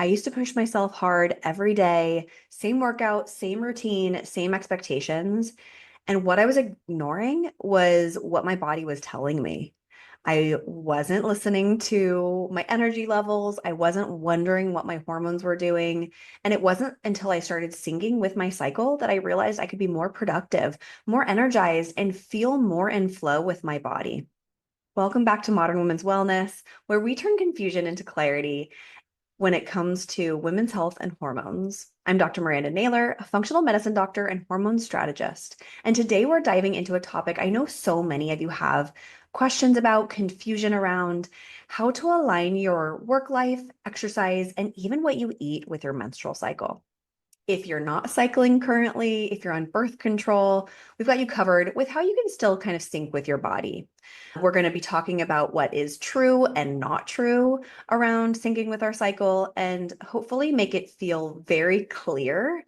I used to push myself hard every day, same workout, same routine, same expectations. And what I was ignoring was what my body was telling me. I wasn't listening to my energy levels. I wasn't wondering what my hormones were doing. And it wasn't until I started syncing with my cycle that I realized I could be more productive, more energized, and feel more in flow with my body. Welcome back to Modern Women's Wellness, where we turn confusion into clarity when it comes to women's health and hormones. I'm Dr. Miranda Naylor, a functional medicine doctor and hormone strategist. And today we're diving into a topic I know so many of you have questions about, confusion around: how to align your work life, exercise, and even what you eat with your menstrual cycle. If you're not cycling currently, if you're on birth control, we've got you covered with how you can still kind of sync with your body. We're going to be talking about what is true and not true around syncing with our cycle, and hopefully make it feel very clear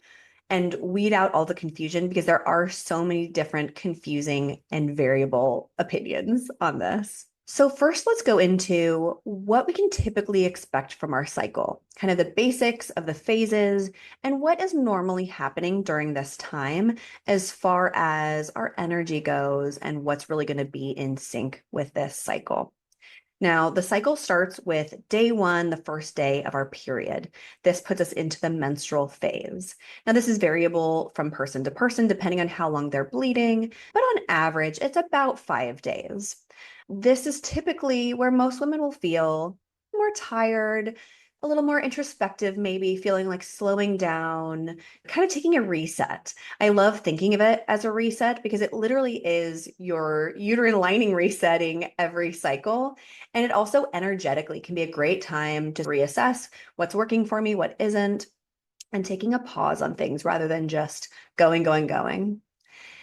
and weed out all the confusion, because there are so many different confusing and variable opinions on this. So first, let's go into what we can typically expect from our cycle, kind of the basics of the phases and what is normally happening during this time as far as our energy goes and what's really going to be in sync with this cycle. Now, the cycle starts with day one, the first day of our period. This puts us into the menstrual phase. Now, this is variable from person to person, depending on how long they're bleeding, but on average, it's about 5 days. This is typically where most women will feel more tired, a little more introspective, maybe feeling like slowing down, kind of taking a reset. I love thinking of it as a reset because it literally is your uterine lining resetting every cycle. And it also energetically can be a great time to reassess what's working for me, what isn't, and taking a pause on things rather than just going.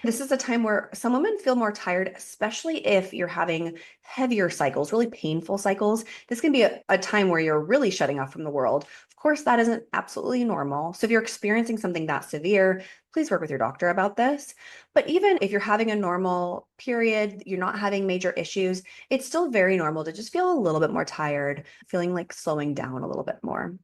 This is a time where some women feel more tired, especially if you're having heavier cycles, really painful cycles. This can be a time where you're really shutting off from the world. Of course, that isn't absolutely normal. So if you're experiencing something that severe, please work with your doctor about this. But even if you're having a normal period, you're not having major issues, it's still very normal to just feel a little bit more tired, feeling like slowing down a little bit more.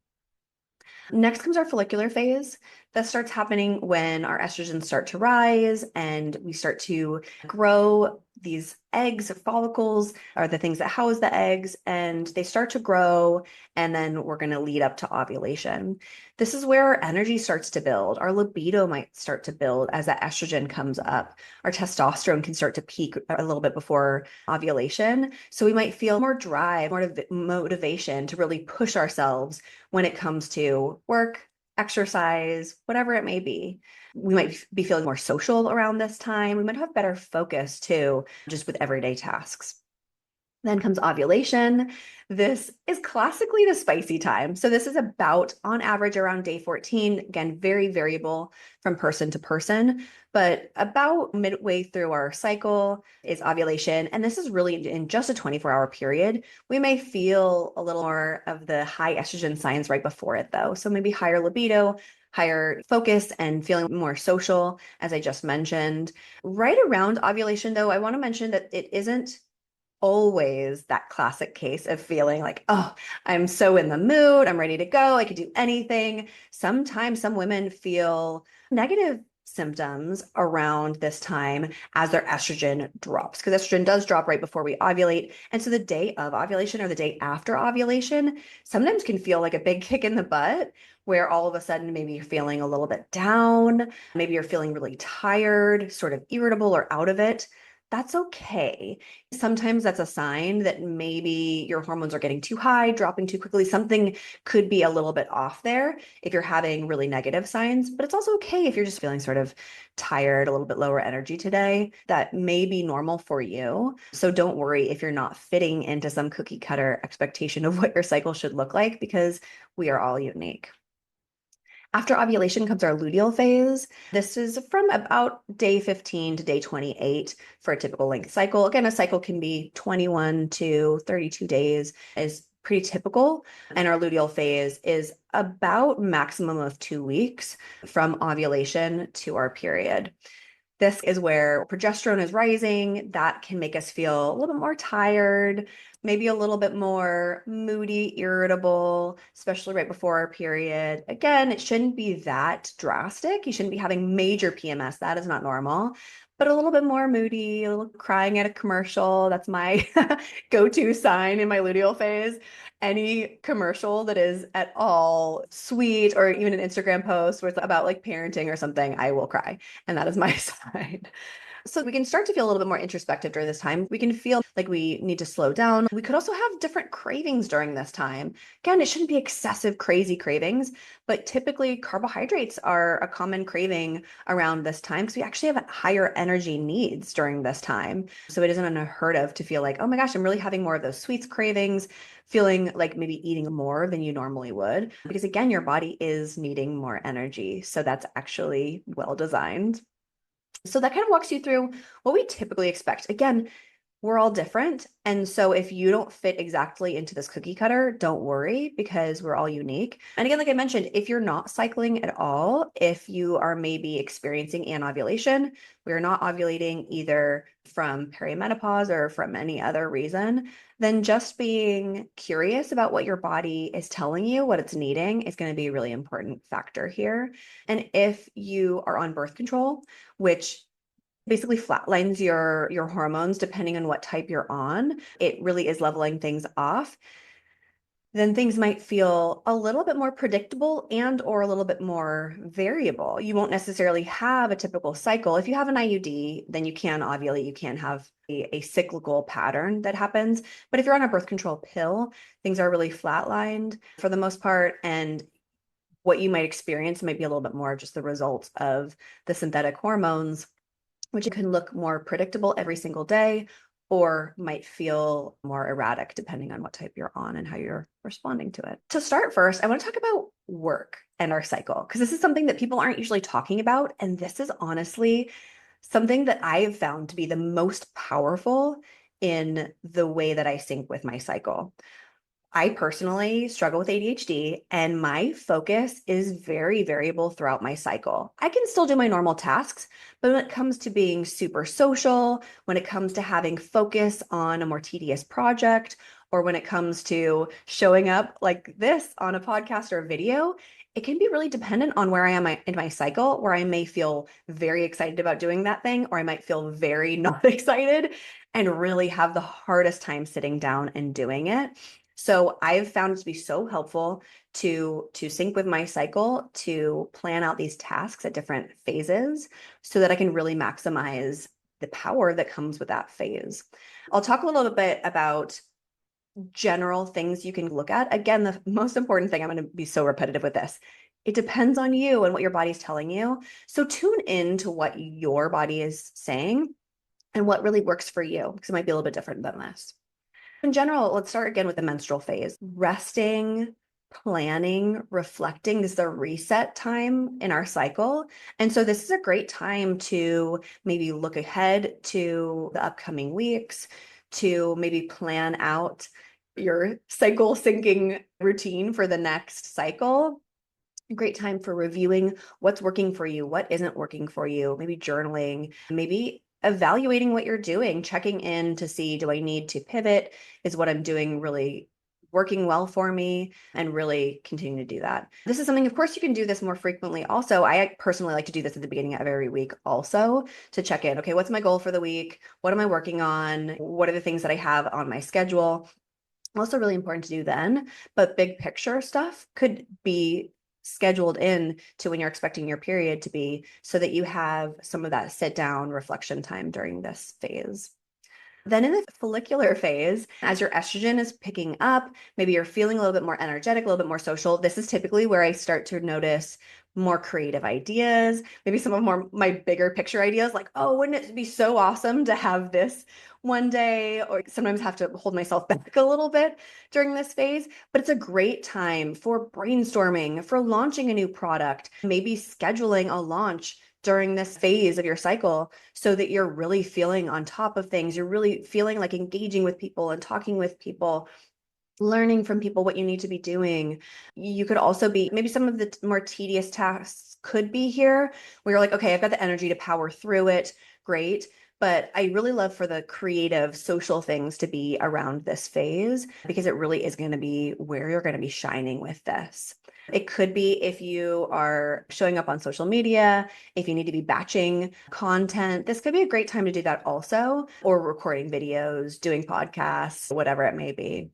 Next comes our follicular phase. That starts happening when our estrogens start to rise and we start to grow. These eggs or follicles are the things that house the eggs, and they start to grow, and then we're going to lead up to ovulation. This is where our energy starts to build. Our libido might start to build as that estrogen comes up. Our testosterone can start to peak a little bit before ovulation. So we might feel more drive, more motivation to really push ourselves when it comes to work, exercise, whatever it may be. We might be feeling more social around this time. We might have better focus too, just with everyday tasks. Then comes ovulation. This is classically the spicy time. So this is about, on average, around day 14. Again, very variable from person to person, but about midway through our cycle is ovulation. And this is really in just a 24-hour period. We may feel a little more of the high estrogen signs right before it, though. So maybe higher libido, higher focus, and feeling more social, as I just mentioned. Right around ovulation, though, I want to mention that it isn't always that classic case of feeling like, oh, I'm so in the mood, I'm ready to go, I could do anything. Sometimes some women feel negative symptoms around this time as their estrogen drops, because estrogen does drop right before we ovulate. And so the day of ovulation or the day after ovulation sometimes can feel like a big kick in the butt, where all of a sudden maybe you're feeling a little bit down, maybe you're feeling really tired, sort of irritable or out of it. That's okay. Sometimes that's a sign that maybe your hormones are getting too high, dropping too quickly. Something could be a little bit off there if you're having really negative signs, but it's also okay if you're just feeling sort of tired, a little bit lower energy today. That may be normal for you. So don't worry if you're not fitting into some cookie cutter expectation of what your cycle should look like, because we are all unique. After ovulation comes our luteal phase. This is from about day 15 to day 28 for a typical length cycle. Again, a cycle can be 21 to 32 days is pretty typical. And our luteal phase is about maximum of 2 weeks from ovulation to our period. This is where progesterone is rising. That can make us feel a little bit more tired, maybe a little bit more moody, irritable, especially right before our period. Again, it shouldn't be that drastic. You shouldn't be having major PMS. That is not normal. But a little bit more moody, a little crying at a commercial. That's my go-to sign in my luteal phase. Any commercial that is at all sweet, or even an Instagram post where it's about like parenting or something, I will cry. And that is my side. So we can start to feel a little bit more introspective during this time. We can feel like we need to slow down. We could also have different cravings during this time. Again, it shouldn't be excessive, crazy cravings, but typically carbohydrates are a common craving around this time because we actually have higher energy needs during this time. So it isn't unheard of to feel like, oh my gosh, I'm really having more of those sweets cravings, feeling like maybe eating more than you normally would. Because again, your body is needing more energy. So that's actually well designed. So that kind of walks you through what we typically expect. Again, we're all different. And so if you don't fit exactly into this cookie cutter, don't worry because we're all unique. And again, like I mentioned, if you're not cycling at all, if you are maybe experiencing anovulation, we're not ovulating either from perimenopause or from any other reason, then just being curious about what your body is telling you, what it's needing, is going to be a really important factor here. And if you are on birth control, which basically flatlines your hormones depending on what type you're on, it really is leveling things off, then things might feel a little bit more predictable and or a little bit more variable. You won't necessarily have a typical cycle. If you have an IUD, then you can ovulate, you can have a cyclical pattern that happens. But if you're on a birth control pill, things are really flatlined for the most part, and what you might experience might be a little bit more just the result of the synthetic hormones, which can look more predictable every single day or might feel more erratic depending on what type you're on and how you're responding to it. To start first, I want to talk about work and our cycle, because this is something that people aren't usually talking about. And this is honestly something that I've found to be the most powerful in the way that I sync with my cycle. I personally struggle with ADHD, and my focus is very variable throughout my cycle. I can still do my normal tasks, but when it comes to being super social, when it comes to having focus on a more tedious project, or when it comes to showing up like this on a podcast or a video, it can be really dependent on where I am in my cycle, where I may feel very excited about doing that thing, or I might feel very not excited and really have the hardest time sitting down and doing it. So I've found it to be so helpful to sync with my cycle, to plan out these tasks at different phases so that I can really maximize the power that comes with that phase. I'll talk a little bit about general things you can look at. Again, the most important thing, I'm going to be so repetitive with this. It depends on you and what your body's telling you. So tune in to what your body is saying and what really works for you, because it might be a little bit different than this. In general, let's start again with the menstrual phase. Resting, planning, reflecting. This is a reset time in our cycle. And so this is a great time to maybe look ahead to the upcoming weeks, to maybe plan out your cycle syncing routine for the next cycle. A great time for reviewing what's working for you, what isn't working for you, maybe journaling, maybe evaluating what you're doing, checking in to see, do I need to pivot? Is what I'm doing really working well for me? And really continue to do that. This is something, of course, you can do this more frequently. Also, I personally like to do this at the beginning of every week also to check in. Okay, what's my goal for the week? What am I working on? What are the things that I have on my schedule? Also really important to do then, but big picture stuff could be scheduled in to when you're expecting your period to be, so that you have some of that sit down reflection time during this phase. Then in the follicular phase, as your estrogen is picking up, maybe you're feeling a little bit more energetic, a little bit more social. This is typically where I start to notice more creative ideas, maybe some of more my bigger picture ideas, like, oh, wouldn't it be so awesome to have this one day? Or sometimes have to hold myself back a little bit during this phase. But it's a great time for brainstorming, for launching a new product, maybe scheduling a launch during this phase of your cycle so that you're really feeling on top of things. You're really feeling like engaging with people and talking with people. learning from people what you need to be doing. You could also be maybe some of the more tedious tasks could be here where you're like, okay, I've got the energy to power through it. Great. But I really love for the creative social things to be around this phase because it really is going to be where you're going to be shining with this. It could be if you are showing up on social media, if you need to be batching content, this could be a great time to do that also, or recording videos, doing podcasts, whatever it may be.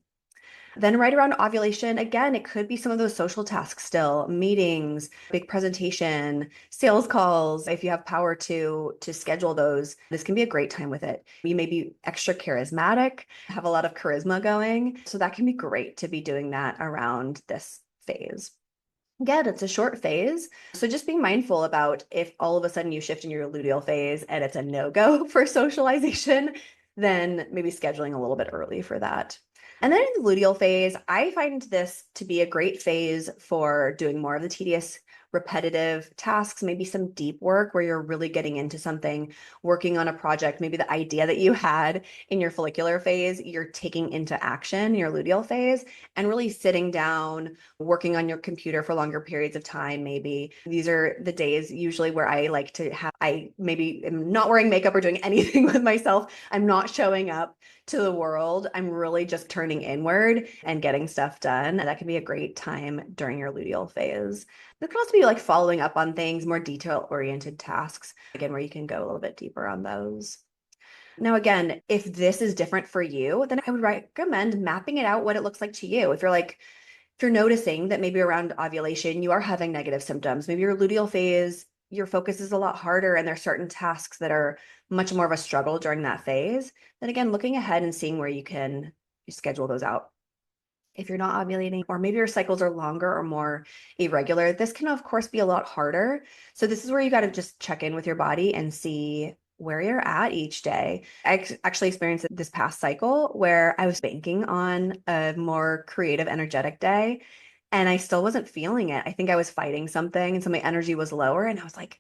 Then right around ovulation, again, it could be some of those social tasks still, meetings, big presentation, sales calls. If you have power to schedule those, this can be a great time with it. You may be extra charismatic, have a lot of charisma going. So that can be great to be doing that around this phase. Again, it's a short phase. So just being mindful about if all of a sudden you shift in your luteal phase and it's a no-go for socialization, then maybe scheduling a little bit early for that. And then in the luteal phase, I find this to be a great phase for doing more of the tedious, repetitive tasks, maybe some deep work where you're really getting into something, working on a project, maybe the idea that you had in your follicular phase, you're taking into action in your luteal phase and really sitting down, working on your computer for longer periods of time, maybe. These are the days usually where I like to have, I maybe am not wearing makeup or doing anything with myself. I'm not showing up to the world. I'm really just turning inward and getting stuff done. And that can be a great time during your luteal phase. It can also be like following up on things, more detail-oriented tasks, again, where you can go a little bit deeper on those. Now, again, if this is different for you, then I would recommend mapping it out what it looks like to you. If you're noticing that maybe around ovulation, you are having negative symptoms, maybe your luteal phase, your focus is a lot harder and there's certain tasks that are much more of a struggle during that phase, then again, looking ahead and seeing where you can schedule those out. If you're not ovulating, or maybe your cycles are longer or more irregular, this can, of course, be a lot harder. So this is where you got to just check in with your body and see where you're at each day. I actually experienced it this past cycle where I was banking on a more creative, energetic day, and I still wasn't feeling it. I think I was fighting something, and so my energy was lower, and I was like,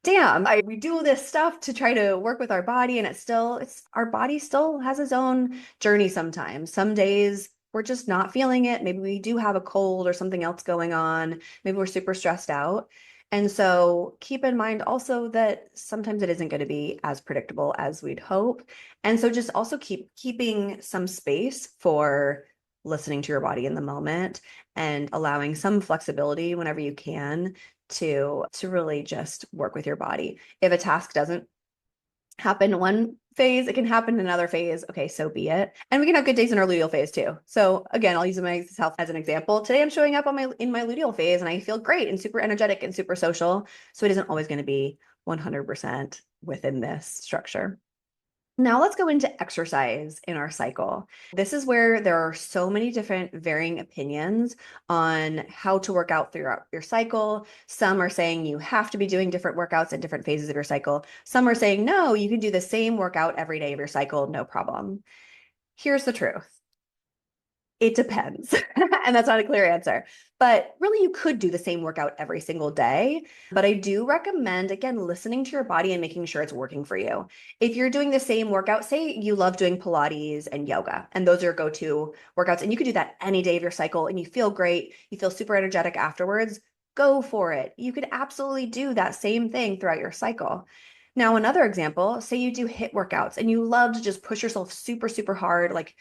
damn, we do this stuff to try to work with our body, and it's our body still has its own journey sometimes. Some days we're just not feeling it. Maybe we do have a cold or something else going on. Maybe we're super stressed out. And so keep in mind also that sometimes it isn't going to be as predictable as we'd hope. And so just also keeping some space for listening to your body in the moment and allowing some flexibility whenever you can to really just work with your body. If a task doesn't happen in one phase, it can happen in another phase. Okay, so be it. And we can have good days in our luteal phase too. So again, I'll use myself as an example. Today I'm showing up in my luteal phase and I feel great and super energetic and super social. So it isn't always going to be 100% within this structure. Now let's go into exercise in our cycle. This is where there are so many different varying opinions on how to work out throughout your cycle. Some are saying you have to be doing different workouts at different phases of your cycle. Some are saying, no, you can do the same workout every day of your cycle, no problem. Here's the truth. It depends. And that's not a clear answer. But really, you could do the same workout every single day. But I do recommend, again, listening to your body and making sure it's working for you. If you're doing the same workout, say you love doing Pilates and yoga, and those are your go-to workouts, and you could do that any day of your cycle and you feel great, you feel super energetic afterwards, go for it. You could absolutely do that same thing throughout your cycle. Now, another example, say you do HIIT workouts and you love to just push yourself super, super hard, like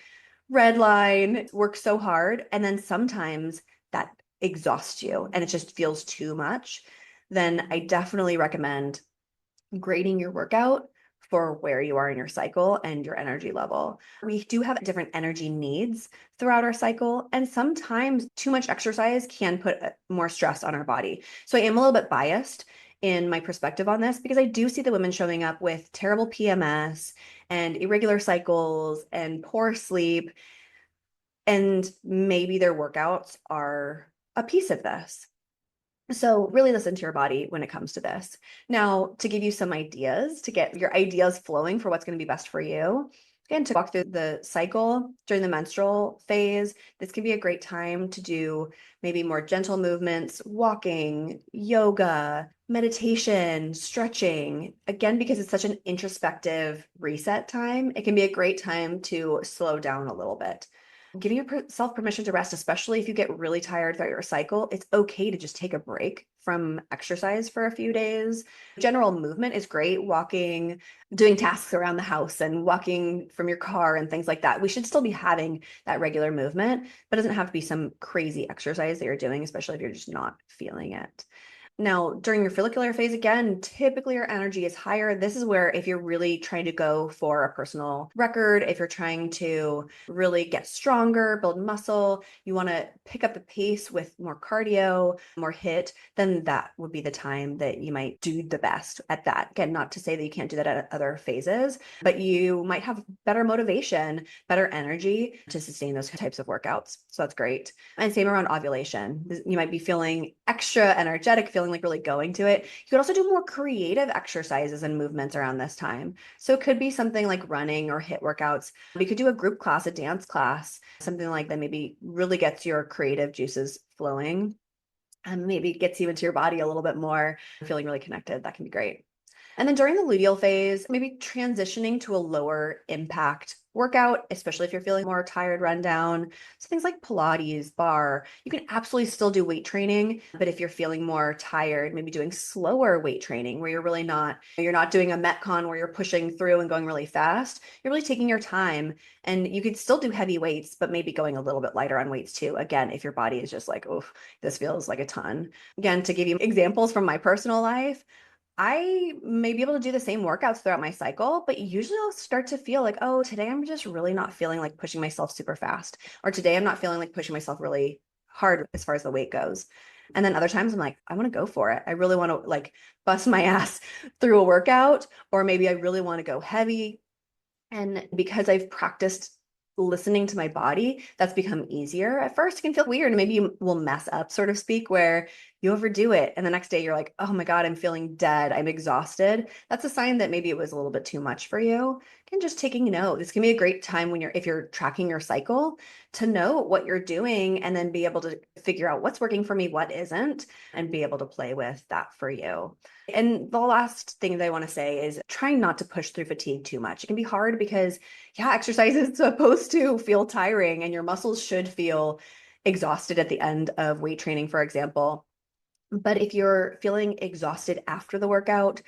red line, work so hard, and then sometimes that exhausts you and it just feels too much, then I definitely recommend grading your workout for where you are in your cycle and your energy level. We do have different energy needs throughout our cycle, and sometimes too much exercise can put more stress on our body. So I am a little bit biased in my perspective on this because I do see the women showing up with terrible PMS and irregular cycles and poor sleep, and maybe their workouts are a piece of this. So really listen to your body when it comes to this. Now, to give you some ideas, to get your ideas flowing for what's going to be best for you, again, to walk through the cycle during the menstrual phase, this can be a great time to do maybe more gentle movements, walking, yoga, meditation, stretching. Again, because it's such an introspective reset time, it can be a great time to slow down a little bit. Giving yourself permission to rest, especially if you get really tired throughout your cycle, it's okay to just take a break from exercise for a few days. General movement is great, walking, doing tasks around the house and walking from your car and things like that. We should still be having that regular movement, but it doesn't have to be some crazy exercise that you're doing, especially if you're just not feeling it. Now, during your follicular phase, again, typically your energy is higher. This is where if you're really trying to go for a personal record, if you're trying to really get stronger, build muscle, you want to pick up the pace with more cardio, more HIIT, then that would be the time that you might do the best at that. Again, not to say that you can't do that at other phases, but you might have better motivation, better energy to sustain those types of workouts. So that's great. And same around ovulation. You might be feeling extra energetic, feeling like really going to it. You could also do more creative exercises and movements around this time. So it could be something like running or HIIT workouts. You could do a group class, a dance class, something like that maybe really gets your creative juices flowing and maybe gets you into your body a little bit more, feeling really connected. That can be great. And then during the luteal phase, maybe transitioning to a lower impact workout, especially if you're feeling more tired, run down. So things like Pilates, bar, you can absolutely still do weight training, but if you're feeling more tired, maybe doing slower weight training where you're not doing a Metcon where you're pushing through and going really fast. You're really taking your time, and you could still do heavy weights, but maybe going a little bit lighter on weights too. Again, if your body is just like, oh, this feels like a ton. Again, to give you examples from my personal life, I may be able to do the same workouts throughout my cycle, but usually I'll start to feel like, oh, today I'm just really not feeling like pushing myself super fast. Or today I'm not feeling like pushing myself really hard as far as the weight goes. And then other times I'm like, I want to go for it. I really want to like bust my ass through a workout, or maybe I really want to go heavy. And because I've practiced listening to my body, that's become easier. At first, it can feel weird and maybe you will mess up, sort of speak, where you overdo it. And the next day you're like, oh my God, I'm feeling dead. I'm exhausted. That's a sign that maybe it was a little bit too much for you. And just taking note. This can be a great time when if you're tracking your cycle, to know what you're doing and then be able to figure out what's working for me, what isn't, and be able to play with that for you. And the last thing that I want to say is trying not to push through fatigue too much. It can be hard because, yeah, exercise is supposed to feel tiring and your muscles should feel exhausted at the end of weight training, for example. But if you're feeling exhausted after the workout,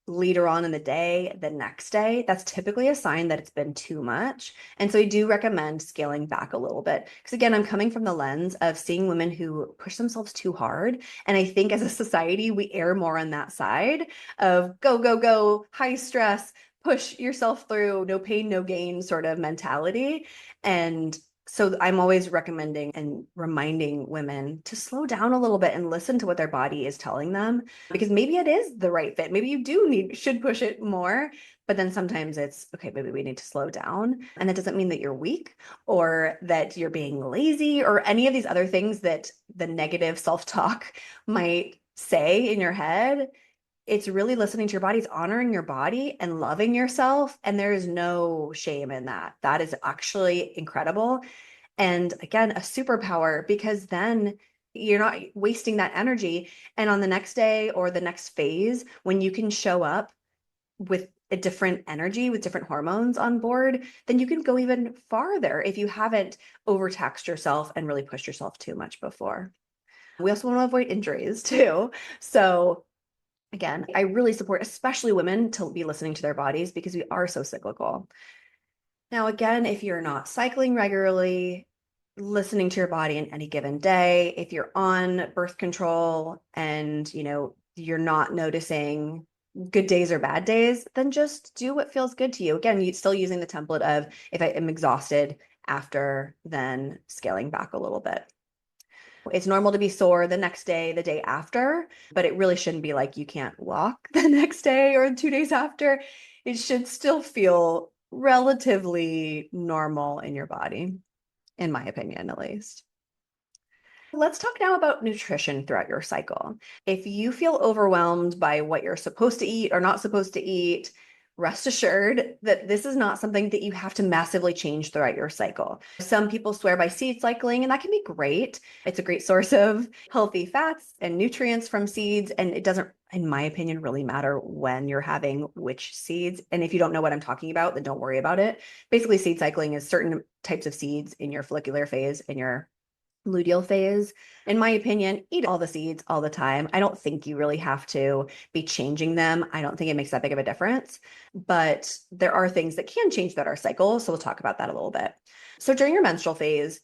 later on in the day, the next day, that's typically a sign that it's been too much. And so I do recommend scaling back a little bit. Because again, I'm coming from the lens of seeing women who push themselves too hard. And I think as a society, we err more on that side of go, go, go, high stress, push yourself through, no pain, no gain sort of mentality. And so I'm always recommending and reminding women to slow down a little bit and listen to what their body is telling them, because maybe it is the right fit. Maybe you should push it more, but then sometimes it's okay, maybe we need to slow down. And that doesn't mean that you're weak or that you're being lazy or any of these other things that the negative self-talk might say in your head. It's really listening to your body. It's honoring your body and loving yourself. And there is no shame in that. That is actually incredible. And again, a superpower, because then you're not wasting that energy. And on the next day or the next phase, when you can show up with a different energy, with different hormones on board, then you can go even farther if you haven't overtaxed yourself and really pushed yourself too much before. We also want to avoid injuries too. So again, I really support, especially women, to be listening to their bodies because we are so cyclical. Now, again, if you're not cycling regularly, listening to your body in any given day, if you're on birth control and, you're not noticing good days or bad days, then just do what feels good to you. Again, you still using the template of if I am exhausted after, then scaling back a little bit. It's normal to be sore the next day, the day after, but it really shouldn't be like you can't walk the next day or 2 days after. It should still feel relatively normal in your body, in my opinion, at least. Let's talk now about nutrition throughout your cycle. If you feel overwhelmed by what you're supposed to eat or not supposed to eat, rest assured that this is not something that you have to massively change throughout your cycle. Some people swear by seed cycling, and that can be great. It's a great source of healthy fats and nutrients from seeds, and it doesn't in my opinion, really matter when you're having which seeds. And if you don't know what I'm talking about, then don't worry about it. Basically, seed cycling is certain types of seeds in your follicular phase, in your luteal phase. In my opinion, eat all the seeds all the time. I don't think you really have to be changing them. I don't think it makes that big of a difference, but there are things that can change that our cycle. So we'll talk about that a little bit. So during your menstrual phase,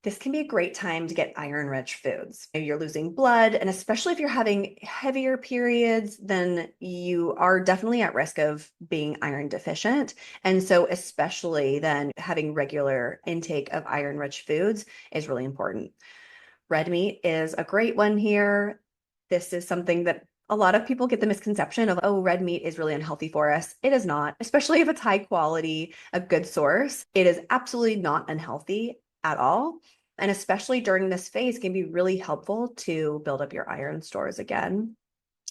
this can be a great time to get iron-rich foods. If you're losing blood, and especially if you're having heavier periods, then you are definitely at risk of being iron deficient. And so especially then having regular intake of iron-rich foods is really important. Red meat is a great one here. This is something that a lot of people get the misconception of, oh, red meat is really unhealthy for us. It is not, especially if it's high quality, a good source. It is absolutely not unhealthy at all. And especially during this phase can be really helpful to build up your iron stores again.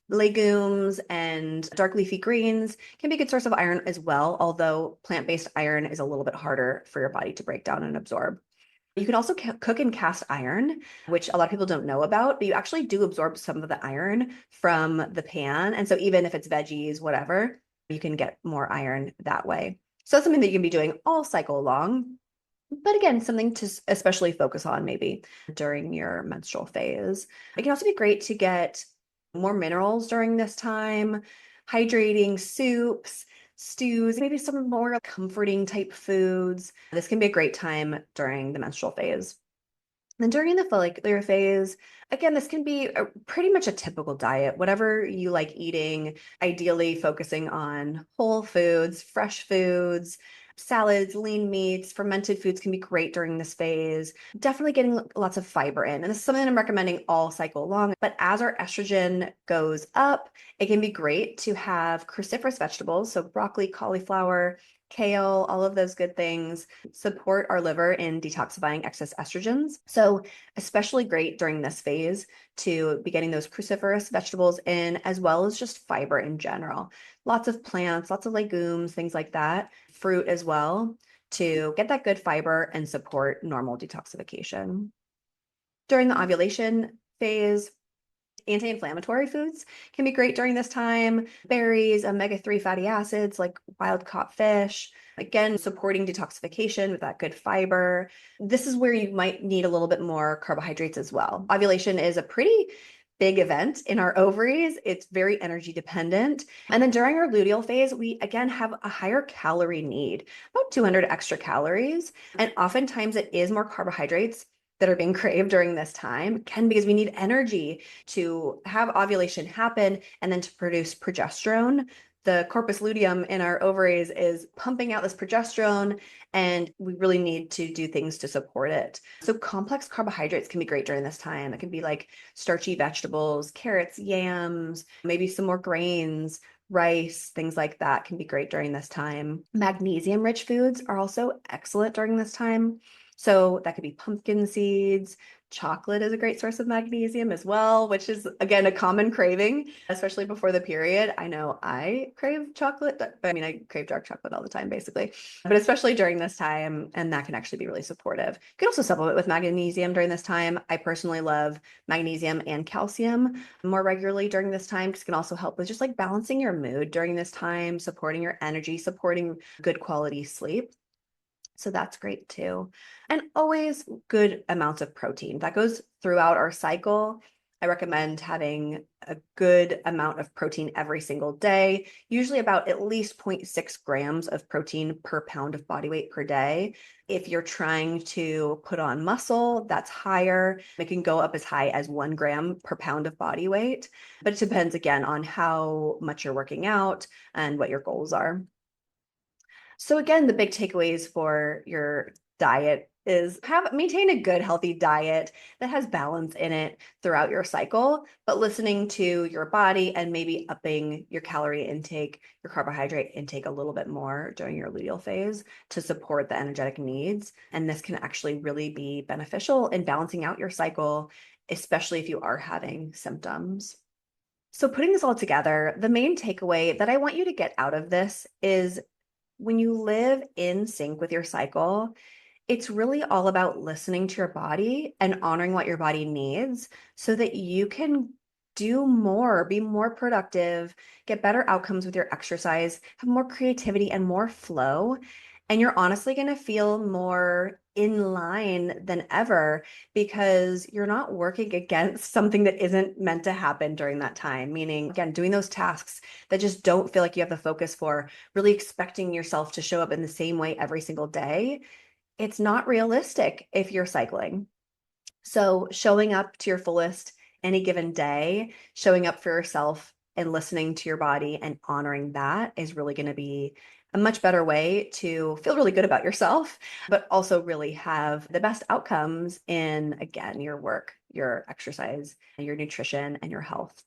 Legumes and dark leafy greens can be a good source of iron as well, although plant-based iron is a little bit harder for your body to break down and absorb. You can also cook in cast iron, which a lot of people don't know about, but you actually do absorb some of the iron from the pan. And so even if it's veggies, whatever, you can get more iron that way. So that's something that you can be doing all cycle long. But again, something to especially focus on maybe during your menstrual phase. It can also be great to get more minerals during this time, hydrating soups, stews, maybe some more comforting type foods. This can be a great time during the menstrual phase. Then during the follicular phase, again, this can be pretty much a typical diet, whatever you like eating, ideally focusing on whole foods, fresh foods, salads, lean meats, fermented foods can be great during this phase. Definitely getting lots of fiber in. And this is something I'm recommending all cycle long. But as our estrogen goes up, it can be great to have cruciferous vegetables. So broccoli, cauliflower, kale, all of those good things support our liver in detoxifying excess estrogens. So especially great during this phase to be getting those cruciferous vegetables in, as well as just fiber in general. Lots of plants, lots of legumes, things like that, fruit as well, to get that good fiber and support normal detoxification. During the ovulation phase, anti-inflammatory foods can be great during this time. Berries, omega-3 fatty acids like wild caught fish, again, supporting detoxification with that good fiber. This is where you might need a little bit more carbohydrates as well. Ovulation is a pretty big event in our ovaries. It's very energy dependent. And then during our luteal phase, we again have a higher calorie need, about 200 extra calories. And oftentimes it is more carbohydrates that are being craved during this time, again, because we need energy to have ovulation happen and then to produce progesterone. The corpus luteum in our ovaries is pumping out this progesterone, and we really need to do things to support it. So complex carbohydrates can be great during this time. It can be like starchy vegetables, carrots, yams, maybe some more grains, rice, things like that can be great during this time. Magnesium-rich foods are also excellent during this time. So that could be pumpkin seeds. Chocolate is a great source of magnesium as well, which is, again, a common craving, especially before the period. I know I crave chocolate, but I mean, I crave dark chocolate all the time, basically, but especially during this time, and that can actually be really supportive. You can also supplement with magnesium during this time. I personally love magnesium and calcium more regularly during this time, because it can also help with just like balancing your mood during this time, supporting your energy, supporting good quality sleep. So that's great too. And always good amounts of protein. That goes throughout our cycle. I recommend having a good amount of protein every single day, usually about at least 0.6 grams of protein per pound of body weight per day. If you're trying to put on muscle, that's higher. It can go up as high as 1 gram per pound of body weight, but it depends again on how much you're working out and what your goals are. So again, the big takeaways for your diet is maintain a good healthy diet that has balance in it throughout your cycle, but listening to your body and maybe upping your calorie intake, your carbohydrate intake a little bit more during your luteal phase to support the energetic needs. And this can actually really be beneficial in balancing out your cycle, especially if you are having symptoms. So putting this all together, the main takeaway that I want you to get out of this is when you live in sync with your cycle, it's really all about listening to your body and honoring what your body needs so that you can do more, be more productive, get better outcomes with your exercise, have more creativity and more flow. And you're honestly going to feel more in line than ever because you're not working against something that isn't meant to happen during that time. Meaning, again, doing those tasks that just don't feel like you have the focus for, really expecting yourself to show up in the same way every single day. It's not realistic if you're cycling. So, showing up to your fullest any given day, showing up for yourself and listening to your body and honoring that is really going to be a much better way to feel really good about yourself, but also really have the best outcomes in, again, your work, your exercise, your nutrition, and your health.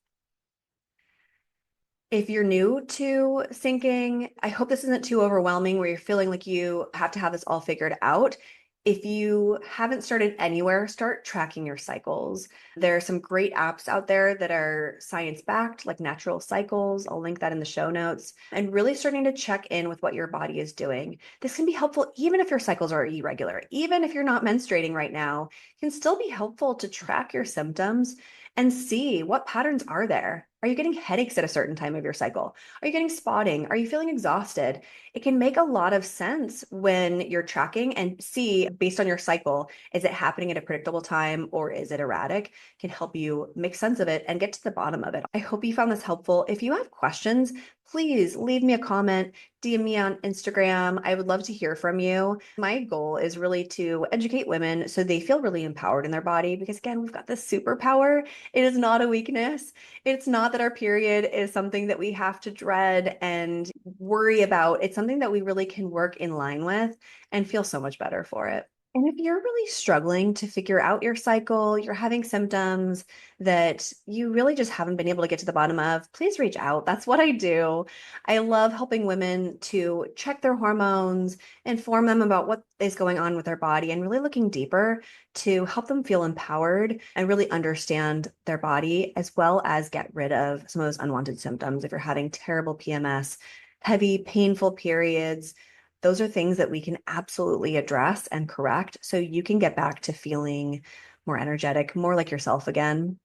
If you're new to syncing, I hope this isn't too overwhelming where you're feeling like you have to have this all figured out. If you haven't started anywhere, start tracking your cycles. There are some great apps out there that are science-backed, like Natural Cycles. I'll link that in the show notes. And really starting to check in with what your body is doing. This can be helpful even if your cycles are irregular. Even if you're not menstruating right now, it can still be helpful to track your symptoms and see what patterns are there. Are you getting headaches at a certain time of your cycle? Are you getting spotting? Are you feeling exhausted? It can make a lot of sense when you're tracking and see based on your cycle, is it happening at a predictable time or is it erratic? It can help you make sense of it and get to the bottom of it. I hope you found this helpful. If you have questions, please leave me a comment, DM me on Instagram. I would love to hear from you. My goal is really to educate women so they feel really empowered in their body because, again, we've got this superpower. It is not a weakness. It's not that our period is something that we have to dread and worry about. It's something that we really can work in line with and feel so much better for it. And if you're really struggling to figure out your cycle, you're having symptoms that you really just haven't been able to get to the bottom of, please reach out. That's what I do. I love helping women to check their hormones, inform them about what is going on with their body, and really looking deeper to help them feel empowered and really understand their body, as well as get rid of some of those unwanted symptoms. If you're having terrible PMS, heavy, painful periods, those are things that we can absolutely address and correct so you can get back to feeling more energetic, more like yourself again.